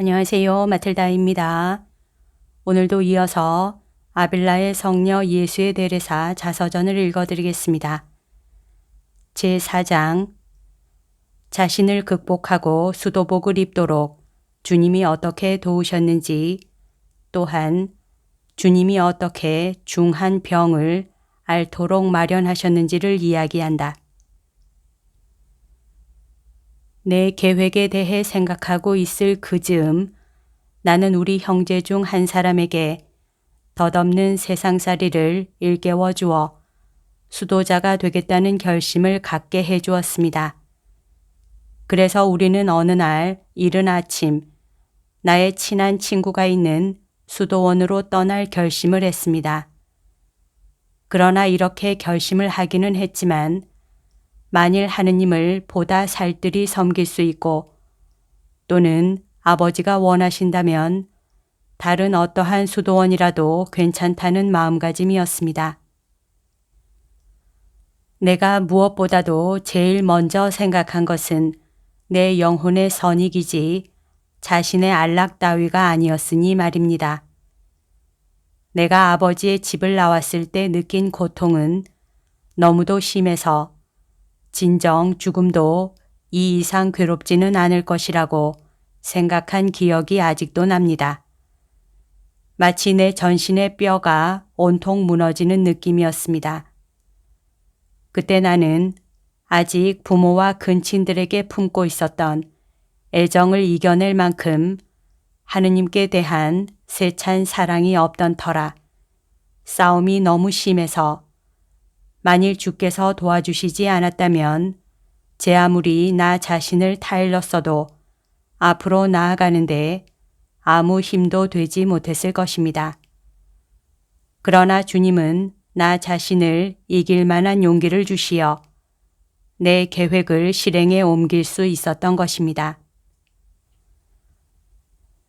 안녕하세요. 마틀다입니다. 오늘도 이어서 아빌라의 성녀 예수의 데레사 자서전을 읽어드리겠습니다. 제4장 자신을 극복하고 수도복을 입도록 주님이 어떻게 도우셨는지, 또한 주님이 어떻게 중한 병을 앓도록 마련하셨는지를 이야기한다. 내 계획에 대해 생각하고 있을 그 즈음 나는 우리 형제 중 한 사람에게 덧없는 세상살이를 일깨워 주어 수도자가 되겠다는 결심을 갖게 해 주었습니다. 그래서 우리는 어느 날 이른 아침 나의 친한 친구가 있는 수도원으로 떠날 결심을 했습니다. 그러나 이렇게 결심을 하기는 했지만 만일 하느님을 보다 살뜰히 섬길 수 있고 또는 아버지가 원하신다면 다른 어떠한 수도원이라도 괜찮다는 마음가짐이었습니다. 내가 무엇보다도 제일 먼저 생각한 것은 내 영혼의 선익이지 자신의 안락 따위가 아니었으니 말입니다. 내가 아버지의 집을 나왔을 때 느낀 고통은 너무도 심해서 진정 죽음도 이 이상 괴롭지는 않을 것이라고 생각한 기억이 아직도 납니다. 마치 내 전신의 뼈가 온통 무너지는 느낌이었습니다. 그때 나는 아직 부모와 근친들에게 품고 있었던 애정을 이겨낼 만큼 하느님께 대한 세찬 사랑이 없던 터라 싸움이 너무 심해서 만일 주께서 도와주시지 않았다면 제 아무리 나 자신을 타일렀어도 앞으로 나아가는데 아무 힘도 되지 못했을 것입니다. 그러나 주님은 나 자신을 이길 만한 용기를 주시어 내 계획을 실행에 옮길 수 있었던 것입니다.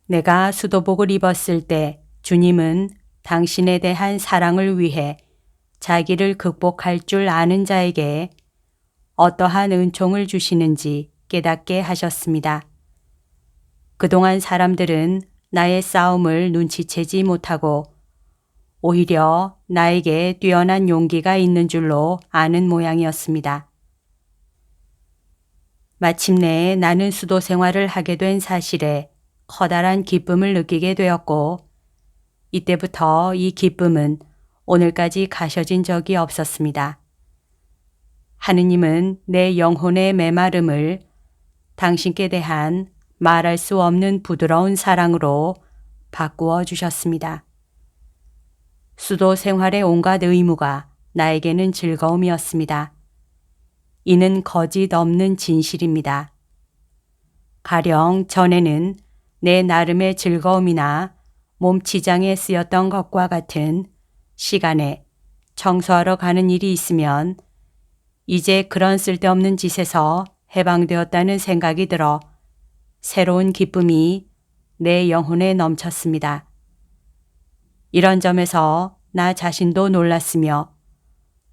내가 수도복을 입었을 때 주님은 당신에 대한 사랑을 위해 자기를 극복할 줄 아는 자에게 어떠한 은총을 주시는지 깨닫게 하셨습니다. 그동안 사람들은 나의 싸움을 눈치채지 못하고 오히려 나에게 뛰어난 용기가 있는 줄로 아는 모양이었습니다. 마침내 나는 수도 생활을 하게 된 사실에 커다란 기쁨을 느끼게 되었고 이때부터 이 기쁨은 오늘까지 가셔진 적이 없었습니다. 하느님은 내 영혼의 메마름을 당신께 대한 말할 수 없는 부드러운 사랑으로 바꾸어 주셨습니다. 수도 생활의 온갖 의무가 나에게는 즐거움이었습니다. 이는 거짓 없는 진실입니다. 가령 전에는 내 나름의 즐거움이나 몸치장에 쓰였던 것과 같은 시간에 청소하러 가는 일이 있으면 이제 그런 쓸데없는 짓에서 해방되었다는 생각이 들어 새로운 기쁨이 내 영혼에 넘쳤습니다. 이런 점에서 나 자신도 놀랐으며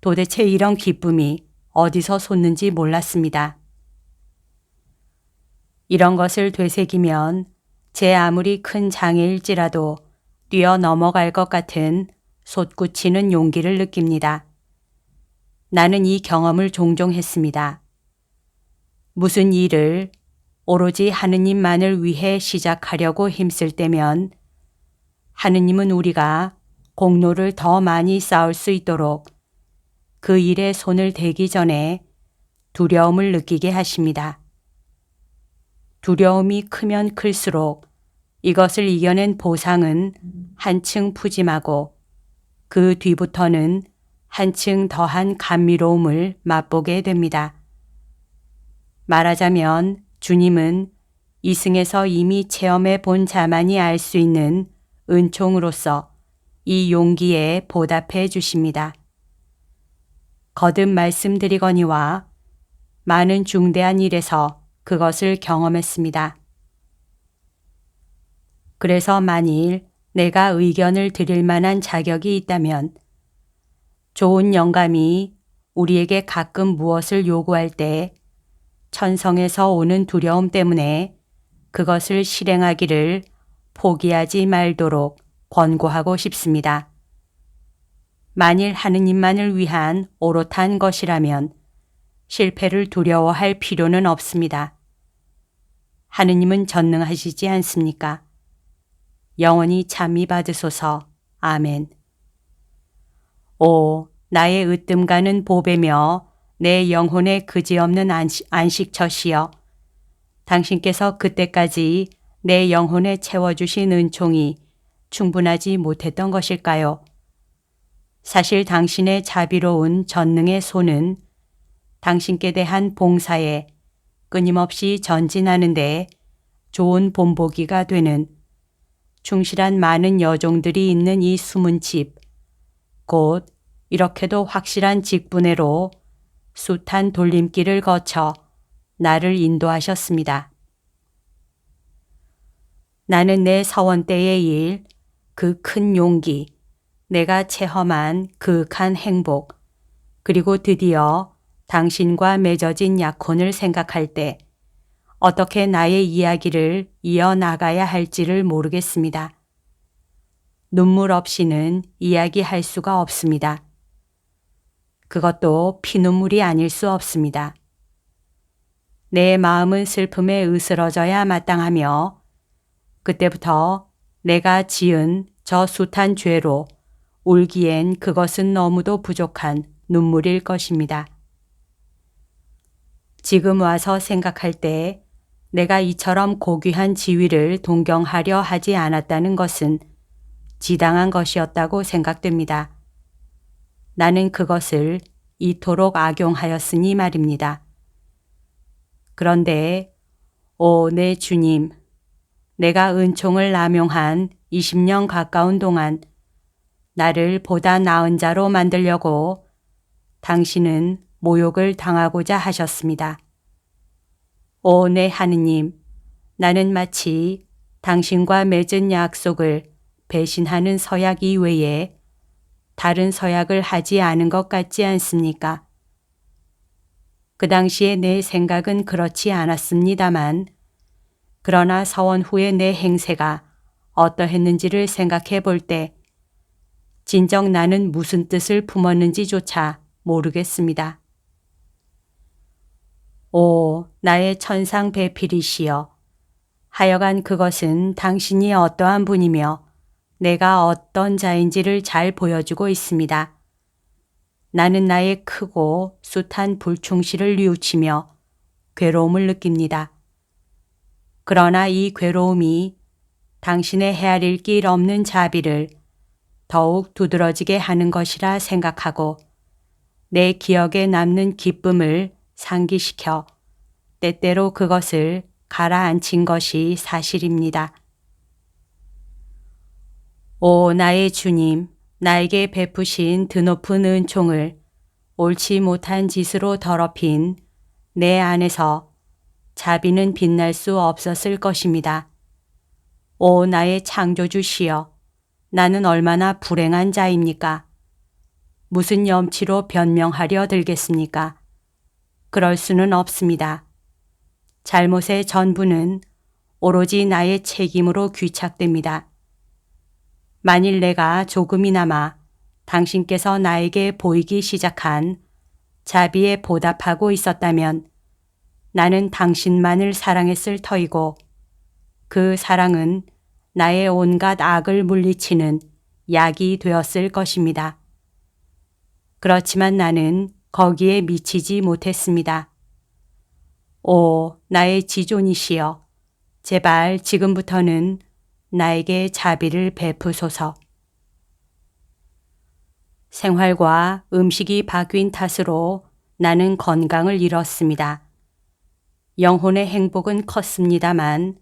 도대체 이런 기쁨이 어디서 솟는지 몰랐습니다. 이런 것을 되새기면 제 아무리 큰 장애일지라도 뛰어넘어갈 것 같은 솟구치는 용기를 느낍니다. 나는 이 경험을 종종 했습니다. 무슨 일을 오로지 하느님만을 위해 시작하려고 힘쓸 때면 하느님은 우리가 공로를 더 많이 쌓을 수 있도록 그 일에 손을 대기 전에 두려움을 느끼게 하십니다. 두려움이 크면 클수록 이것을 이겨낸 보상은 한층 푸짐하고 그 뒤부터는 한층 더한 감미로움을 맛보게 됩니다. 말하자면 주님은 이승에서 이미 체험해 본 자만이 알 수 있는 은총으로서 이 용기에 보답해 주십니다. 거듭 말씀드리거니와 많은 중대한 일에서 그것을 경험했습니다. 그래서 만일 내가 의견을 드릴 만한 자격이 있다면 좋은 영감이 우리에게 가끔 무엇을 요구할 때 천성에서 오는 두려움 때문에 그것을 실행하기를 포기하지 말도록 권고하고 싶습니다. 만일 하느님만을 위한 오롯한 것이라면 실패를 두려워할 필요는 없습니다. 하느님은 전능하시지 않습니까? 영원히 참미 받으소서. 아멘. 오, 나의 으뜸 가는 보배며 내 영혼의 그지없는 안식처시여. 당신께서 그때까지 내 영혼에 채워주신 은총이 충분하지 못했던 것일까요? 사실 당신의 자비로운 전능의 손은 당신께 대한 봉사에 끊임없이 전진하는데 좋은 본보기가 되는 충실한 많은 여종들이 있는 이 숨은 집, 곧 이렇게도 확실한 직분회로 숱한 돌림길을 거쳐 나를 인도하셨습니다. 나는 내 서원 때의 일, 그 큰 용기, 내가 체험한 그윽한 행복, 그리고 드디어 당신과 맺어진 약혼을 생각할 때 어떻게 나의 이야기를 이어나가야 할지를 모르겠습니다. 눈물 없이는 이야기할 수가 없습니다. 그것도 피눈물이 아닐 수 없습니다. 내 마음은 슬픔에 으스러져야 마땅하며 그때부터 내가 지은 저 숱한 죄로 울기엔 그것은 너무도 부족한 눈물일 것입니다. 지금 와서 생각할 때 내가 이처럼 고귀한 지위를 동경하려 하지 않았다는 것은 지당한 것이었다고 생각됩니다. 나는 그것을 이토록 악용하였으니 말입니다. 그런데 오, 내 주님, 내가 은총을 남용한 20년 가까운 동안 나를 보다 나은 자로 만들려고 당신은 모욕을 당하고자 하셨습니다. 오, 내 하느님, 나는 마치 당신과 맺은 약속을 배신하는 서약 이외에 다른 서약을 하지 않은 것 같지 않습니까? 그 당시에 내 생각은 그렇지 않았습니다만, 그러나 서원 후에 내 행세가 어떠했는지를 생각해 볼 때, 진정 나는 무슨 뜻을 품었는지조차 모르겠습니다. 오, 나의 천상 배필이시여. 하여간 그것은 당신이 어떠한 분이며 내가 어떤 자인지를 잘 보여주고 있습니다. 나는 나의 크고 숱한 불충실을 뉘우치며 괴로움을 느낍니다. 그러나 이 괴로움이 당신의 헤아릴 길 없는 자비를 더욱 두드러지게 하는 것이라 생각하고 내 기억에 남는 기쁨을 상기시켜 때때로 그것을 가라앉힌 것이 사실입니다. 오, 나의 주님, 나에게 베푸신 드높은 은총을 옳지 못한 짓으로 더럽힌 내 안에서 자비는 빛날 수 없었을 것입니다. 오, 나의 창조주시여, 나는 얼마나 불행한 자입니까? 무슨 염치로 변명하려 들겠습니까? 그럴 수는 없습니다. 잘못의 전부는 오로지 나의 책임으로 귀착됩니다. 만일 내가 조금이나마 당신께서 나에게 보이기 시작한 자비에 보답하고 있었다면 나는 당신만을 사랑했을 터이고 그 사랑은 나의 온갖 악을 물리치는 약이 되었을 것입니다. 그렇지만 나는 거기에 미치지 못했습니다. 오, 나의 지존이시여, 제발 지금부터는 나에게 자비를 베푸소서. 생활과 음식이 바뀐 탓으로 나는 건강을 잃었습니다. 영혼의 행복은 컸습니다만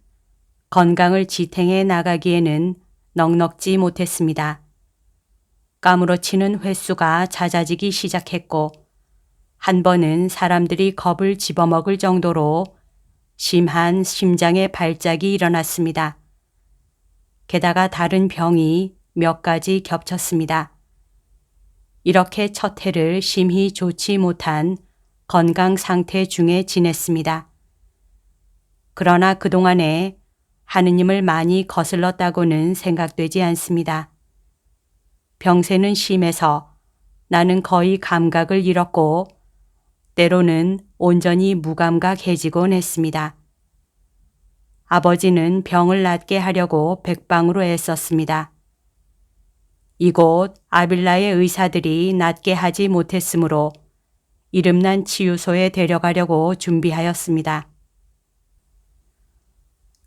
건강을 지탱해 나가기에는 넉넉지 못했습니다. 까무러치는 횟수가 잦아지기 시작했고 한 번은 사람들이 겁을 집어먹을 정도로 심한 심장의 발작이 일어났습니다. 게다가 다른 병이 몇 가지 겹쳤습니다. 이렇게 첫 해를 심히 좋지 못한 건강 상태 중에 지냈습니다. 그러나 그동안에 하느님을 많이 거슬렀다고는 생각되지 않습니다. 병세는 심해서 나는 거의 감각을 잃었고 때로는 온전히 무감각해지곤 했습니다. 아버지는 병을 낫게 하려고 백방으로 애썼습니다. 이곳 아빌라의 의사들이 낫게 하지 못했으므로 이름난 치유소에 데려가려고 준비하였습니다.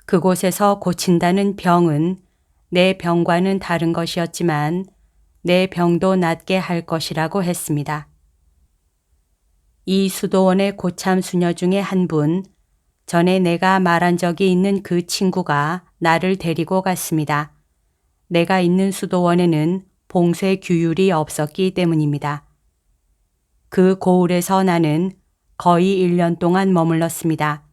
그곳에서 고친다는 병은 내 병과는 다른 것이었지만 내 병도 낫게 할 것이라고 했습니다. 이 수도원의 고참 수녀 중에 한 분, 전에 내가 말한 적이 있는 그 친구가 나를 데리고 갔습니다. 내가 있는 수도원에는 봉쇄 규율이 없었기 때문입니다. 그 고을에서 나는 거의 1년 동안 머물렀습니다.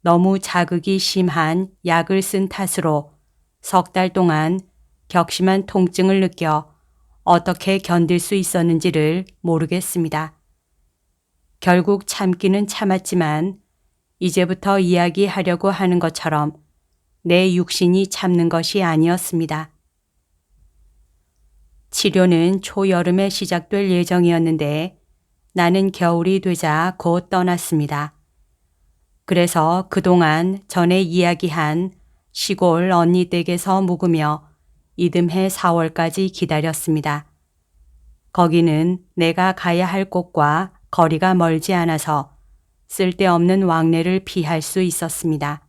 너무 자극이 심한 약을 쓴 탓으로 석 달 동안 격심한 통증을 느껴 어떻게 견딜 수 있었는지를 모르겠습니다. 결국 참기는 참았지만 이제부터 이야기하려고 하는 것처럼 내 육신이 참는 것이 아니었습니다. 치료는 초여름에 시작될 예정이었는데 나는 겨울이 되자 곧 떠났습니다. 그래서 그동안 전에 이야기한 시골 언니 댁에서 묵으며 이듬해 4월까지 기다렸습니다. 거기는 내가 가야 할 곳과 거리가 멀지 않아서 쓸데없는 왕래를 피할 수 있었습니다.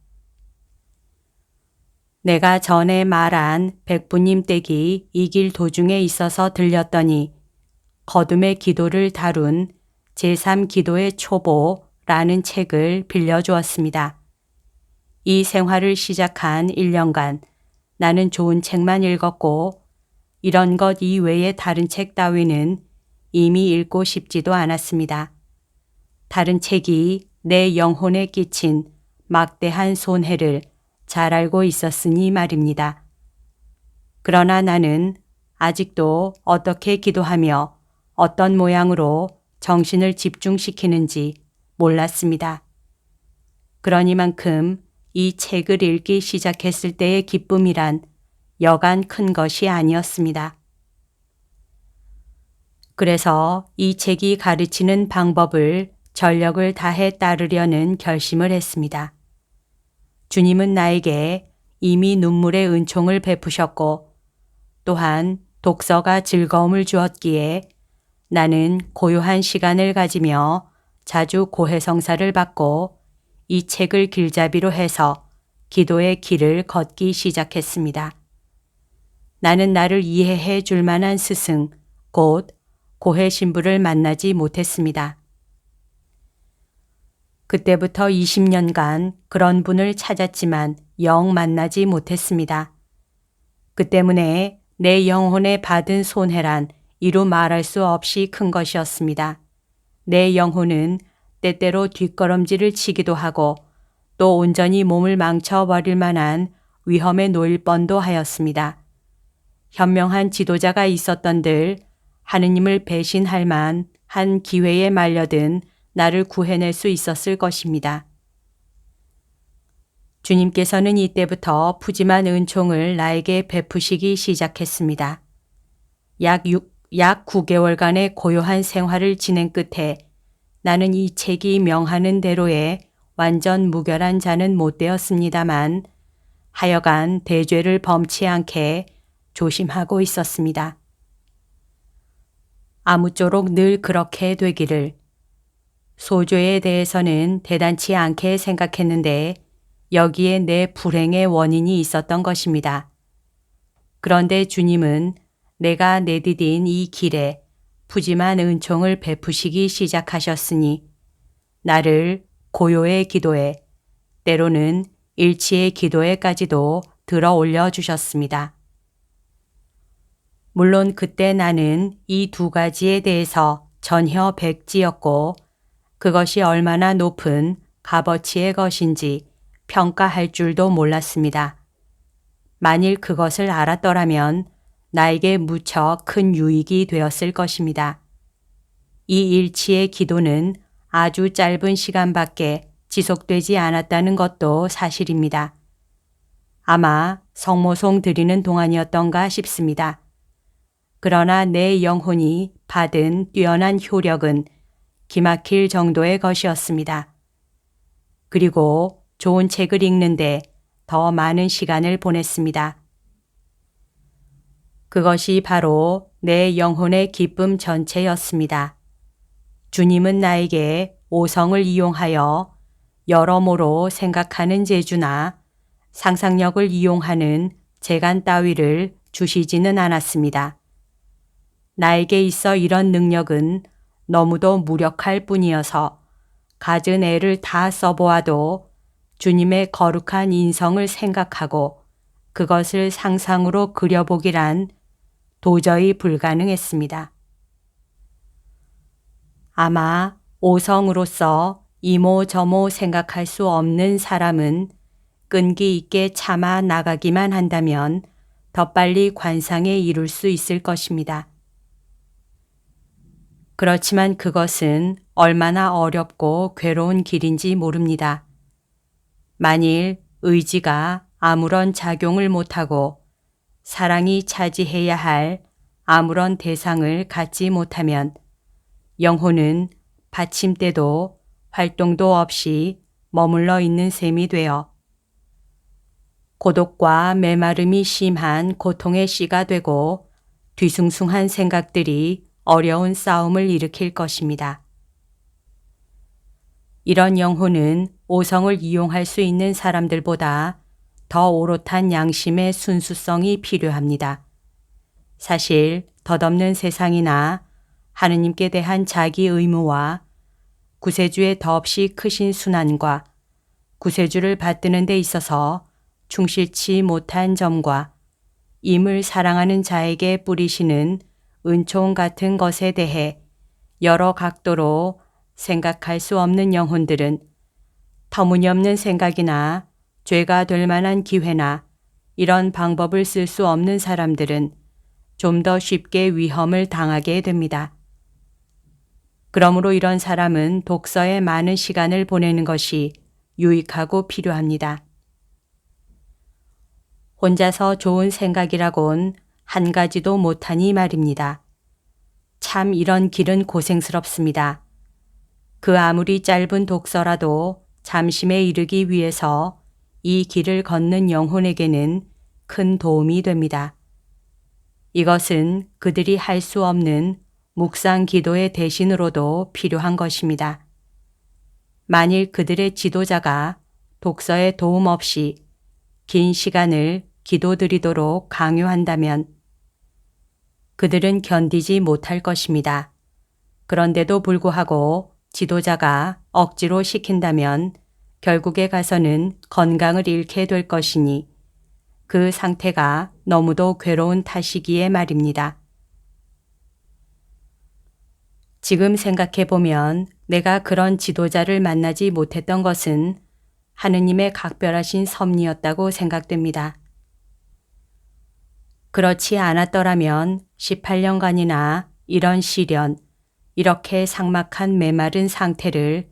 내가 전에 말한 백부님 댁이 이 길 도중에 있어서 들렸더니 거둠의 기도를 다룬 제3기도의 초보라는 책을 빌려주었습니다. 이 생활을 시작한 1년간 나는 좋은 책만 읽었고 이런 것 이외의 다른 책 따위는 이미 읽고 싶지도 않았습니다. 다른 책이 내 영혼에 끼친 막대한 손해를 잘 알고 있었으니 말입니다. 그러나 나는 아직도 어떻게 기도하며 어떤 모양으로 정신을 집중시키는지 몰랐습니다. 그러니만큼 이 책을 읽기 시작했을 때의 기쁨이란 여간 큰 것이 아니었습니다. 그래서 이 책이 가르치는 방법을 전력을 다해 따르려는 결심을 했습니다. 주님은 나에게 이미 눈물의 은총을 베푸셨고 또한 독서가 즐거움을 주었기에 나는 고요한 시간을 가지며 자주 고해성사를 받고 이 책을 길잡이로 해서 기도의 길을 걷기 시작했습니다. 나는 나를 이해해 줄 만한 스승, 곧 고해 신부를 만나지 못했습니다. 그때부터 20년간 그런 분을 찾았지만 영 만나지 못했습니다. 그 때문에 내 영혼에 받은 손해란 이루 말할 수 없이 큰 것이었습니다. 내 영혼은 때때로 뒷걸음질을 치기도 하고 또 온전히 몸을 망쳐버릴 만한 위험에 놓일 뻔도 하였습니다. 현명한 지도자가 있었던들 하느님을 배신할 만한 기회에 말려든 나를 구해낼 수 있었을 것입니다. 주님께서는 이때부터 푸짐한 은총을 나에게 베푸시기 시작했습니다. 약 9개월간의 고요한 생활을 지낸 끝에 나는 이 책이 명하는 대로의 완전 무결한 자는 못 되었습니다만 하여간 대죄를 범치 않게 조심하고 있었습니다. 아무쪼록 늘 그렇게 되기를. 소죄에 대해서는 대단치 않게 생각했는데 여기에 내 불행의 원인이 있었던 것입니다. 그런데 주님은 내가 내디딘 이 길에 푸짐한 은총을 베푸시기 시작하셨으니 나를 고요의 기도에 때로는 일치의 기도에까지도 들어 올려 주셨습니다. 물론 그때 나는 이 두 가지에 대해서 전혀 백지였고 그것이 얼마나 높은 값어치의 것인지 평가할 줄도 몰랐습니다. 만일 그것을 알았더라면 나에게 무척 큰 유익이 되었을 것입니다. 이 일치의 기도는 아주 짧은 시간밖에 지속되지 않았다는 것도 사실입니다. 아마 성모송 드리는 동안이었던가 싶습니다. 그러나 내 영혼이 받은 뛰어난 효력은 기막힐 정도의 것이었습니다. 그리고 좋은 책을 읽는데 더 많은 시간을 보냈습니다. 그것이 바로 내 영혼의 기쁨 전체였습니다. 주님은 나에게 오성을 이용하여 여러모로 생각하는 재주나 상상력을 이용하는 재간 따위를 주시지는 않았습니다. 나에게 있어 이런 능력은 너무도 무력할 뿐이어서 갖은 애를 다 써보아도 주님의 거룩한 인성을 생각하고 그것을 상상으로 그려보기란 도저히 불가능했습니다. 아마 오성으로서 이모저모 생각할 수 없는 사람은 끈기 있게 참아 나가기만 한다면 더 빨리 관상에 이룰 수 있을 것입니다. 그렇지만 그것은 얼마나 어렵고 괴로운 길인지 모릅니다. 만일 의지가 아무런 작용을 못하고 사랑이 차지해야 할 아무런 대상을 갖지 못하면 영혼은 받침대도 활동도 없이 머물러 있는 셈이 되어 고독과 메마름이 심한 고통의 씨가 되고 뒤숭숭한 생각들이 어려운 싸움을 일으킬 것입니다. 이런 영혼은 오성을 이용할 수 있는 사람들보다 더 오롯한 양심의 순수성이 필요합니다. 사실 덧없는 세상이나 하느님께 대한 자기 의무와 구세주의 더없이 크신 순환과 구세주를 받드는 데 있어서 충실치 못한 점과 임을 사랑하는 자에게 뿌리시는 은총 같은 것에 대해 여러 각도로 생각할 수 없는 영혼들은 터무니없는 생각이나 죄가 될 만한 기회나 이런 방법을 쓸 수 없는 사람들은 좀 더 쉽게 위험을 당하게 됩니다. 그러므로 이런 사람은 독서에 많은 시간을 보내는 것이 유익하고 필요합니다. 혼자서 좋은 생각이라곤 한 가지도 못하니 말입니다. 참 이런 길은 고생스럽습니다. 그 아무리 짧은 독서라도 잠심에 이르기 위해서 이 길을 걷는 영혼에게는 큰 도움이 됩니다. 이것은 그들이 할 수 없는 묵상 기도의 대신으로도 필요한 것입니다. 만일 그들의 지도자가 독서에 도움 없이 긴 시간을 기도드리도록 강요한다면 그들은 견디지 못할 것입니다. 그런데도 불구하고 지도자가 억지로 시킨다면 결국에 가서는 건강을 잃게 될 것이니 그 상태가 너무도 괴로운 탓이기에 말입니다. 지금 생각해 보면 내가 그런 지도자를 만나지 못했던 것은 하느님의 각별하신 섭리였다고 생각됩니다. 그렇지 않았더라면 18년간이나 이런 시련, 이렇게 삭막한 메마른 상태를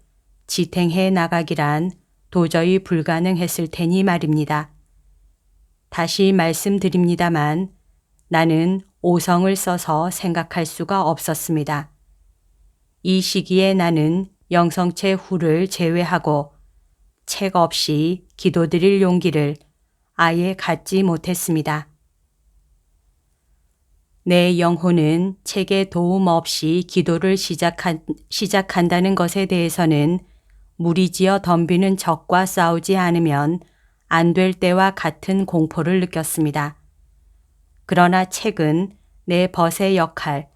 지탱해 나가기란 도저히 불가능했을 테니 말입니다. 다시 말씀드립니다만 나는 오성을 써서 생각할 수가 없었습니다. 이 시기에 나는 영성체 후를 제외하고 책 없이 기도드릴 용기를 아예 갖지 못했습니다. 내 영혼은 책의 도움 없이 기도를 시작한다는 것에 대해서는 무리지어 덤비는 적과 싸우지 않으면 안 될 때와 같은 공포를 느꼈습니다. 그러나 책은 내 벗의 역할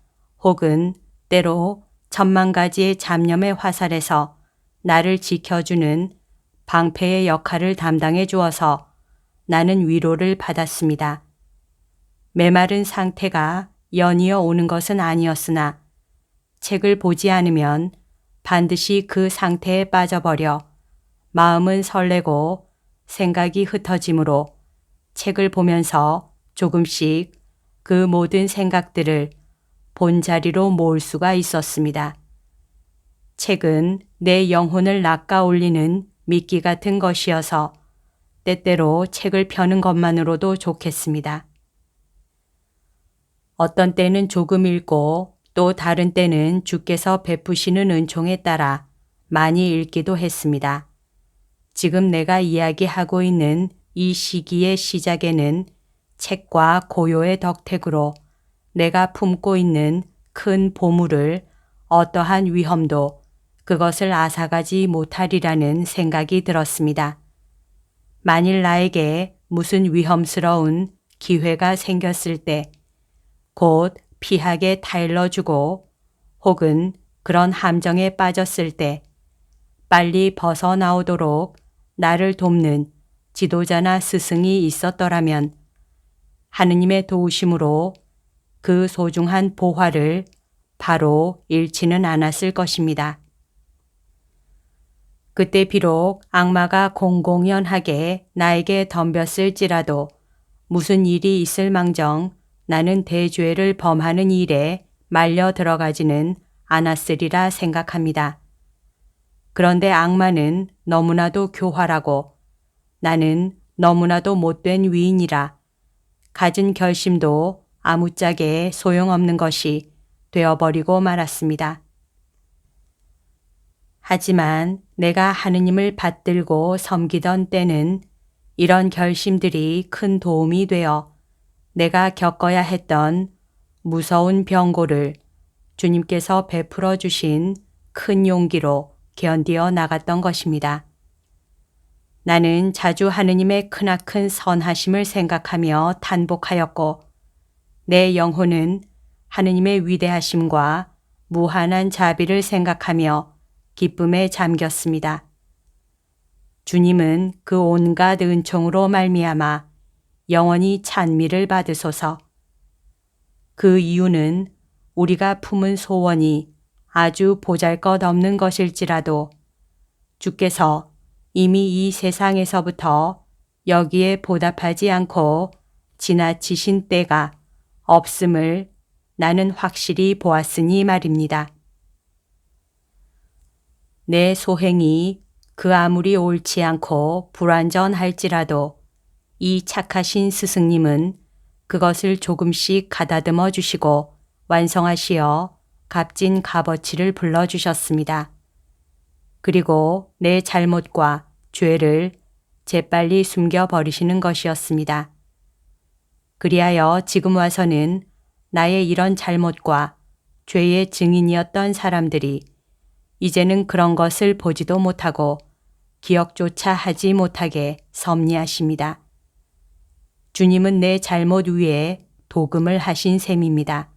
혹은 때로 천만 가지의 잡념의 화살에서 나를 지켜주는 방패의 역할을 담당해 주어서 나는 위로를 받았습니다. 메마른 상태가 연이어 오는 것은 아니었으나 책을 보지 않으면 반드시 그 상태에 빠져버려 마음은 설레고 생각이 흩어지므로 책을 보면서 조금씩 그 모든 생각들을 본자리로 모을 수가 있었습니다. 책은 내 영혼을 낚아 올리는 미끼 같은 것이어서 때때로 책을 펴는 것만으로도 좋겠습니다. 어떤 때는 조금 읽고 또 다른 때는 주께서 베푸시는 은총에 따라 많이 읽기도 했습니다. 지금 내가 이야기하고 있는 이 시기의 시작에는 책과 고요의 덕택으로 내가 품고 있는 큰 보물을 어떠한 위험도 그것을 앗아가지 못하리라는 생각이 들었습니다. 만일 나에게 무슨 위험스러운 기회가 생겼을 때 곧 피하게 타일러주고 혹은 그런 함정에 빠졌을 때 빨리 벗어나오도록 나를 돕는 지도자나 스승이 있었더라면 하느님의 도우심으로 그 소중한 보화를 바로 잃지는 않았을 것입니다. 그때 비록 악마가 공공연하게 나에게 덤볐을지라도 무슨 일이 있을 망정 나는 대죄를 범하는 일에 말려 들어가지는 않았으리라 생각합니다. 그런데 악마는 너무나도 교활하고 나는 너무나도 못된 위인이라 가진 결심도 아무짝에 소용없는 것이 되어버리고 말았습니다. 하지만 내가 하느님을 받들고 섬기던 때는 이런 결심들이 큰 도움이 되어 내가 겪어야 했던 무서운 병고를 주님께서 베풀어 주신 큰 용기로 견디어 나갔던 것입니다. 나는 자주 하느님의 크나큰 선하심을 생각하며 탄복하였고 내 영혼은 하느님의 위대하심과 무한한 자비를 생각하며 기쁨에 잠겼습니다. 주님은 그 온갖 은총으로 말미암아 영원히 찬미를 받으소서. 그 이유는 우리가 품은 소원이 아주 보잘것없는 것일지라도 주께서 이미 이 세상에서부터 여기에 보답하지 않고 지나치신 때가 없음을 나는 확실히 보았으니 말입니다. 내 소행이 그 아무리 옳지 않고 불완전할지라도 이 착하신 스승님은 그것을 조금씩 가다듬어 주시고 완성하시어 값진 값어치를 불러주셨습니다. 그리고 내 잘못과 죄를 재빨리 숨겨버리시는 것이었습니다. 그리하여 지금 와서는 나의 이런 잘못과 죄의 증인이었던 사람들이 이제는 그런 것을 보지도 못하고 기억조차 하지 못하게 섭리하십니다. 주님은 내 잘못 위에 도금을 하신 셈입니다.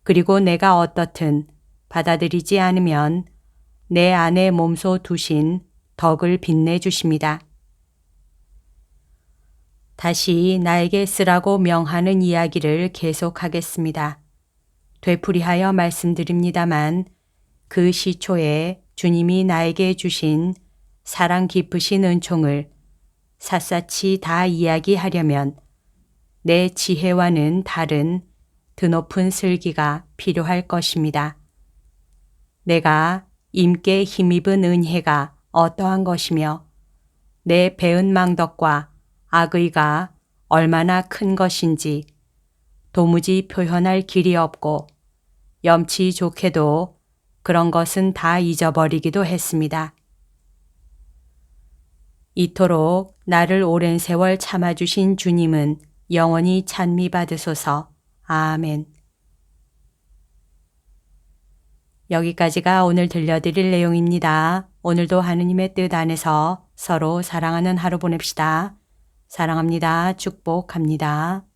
그리고 내가 어떻든 받아들이지 않으면 내 안에 몸소 두신 덕을 빛내주십니다. 다시 나에게 쓰라고 명하는 이야기를 계속하겠습니다. 되풀이하여 말씀드립니다만 그 시초에 주님이 나에게 주신 사랑 깊으신 은총을 샅샅이 다 이야기하려면 내 지혜와는 다른 드높은 슬기가 필요할 것입니다. 내가 임께 힘입은 은혜가 어떠한 것이며 내 배은 망덕과 악의가 얼마나 큰 것인지 도무지 표현할 길이 없고 염치 좋게도 그런 것은 다 잊어버리기도 했습니다. 이토록 나를 오랜 세월 참아주신 주님은 영원히 찬미받으소서. 아멘. 여기까지가 오늘 들려드릴 내용입니다. 오늘도 하느님의 뜻 안에서 서로 사랑하는 하루 보냅시다. 사랑합니다. 축복합니다.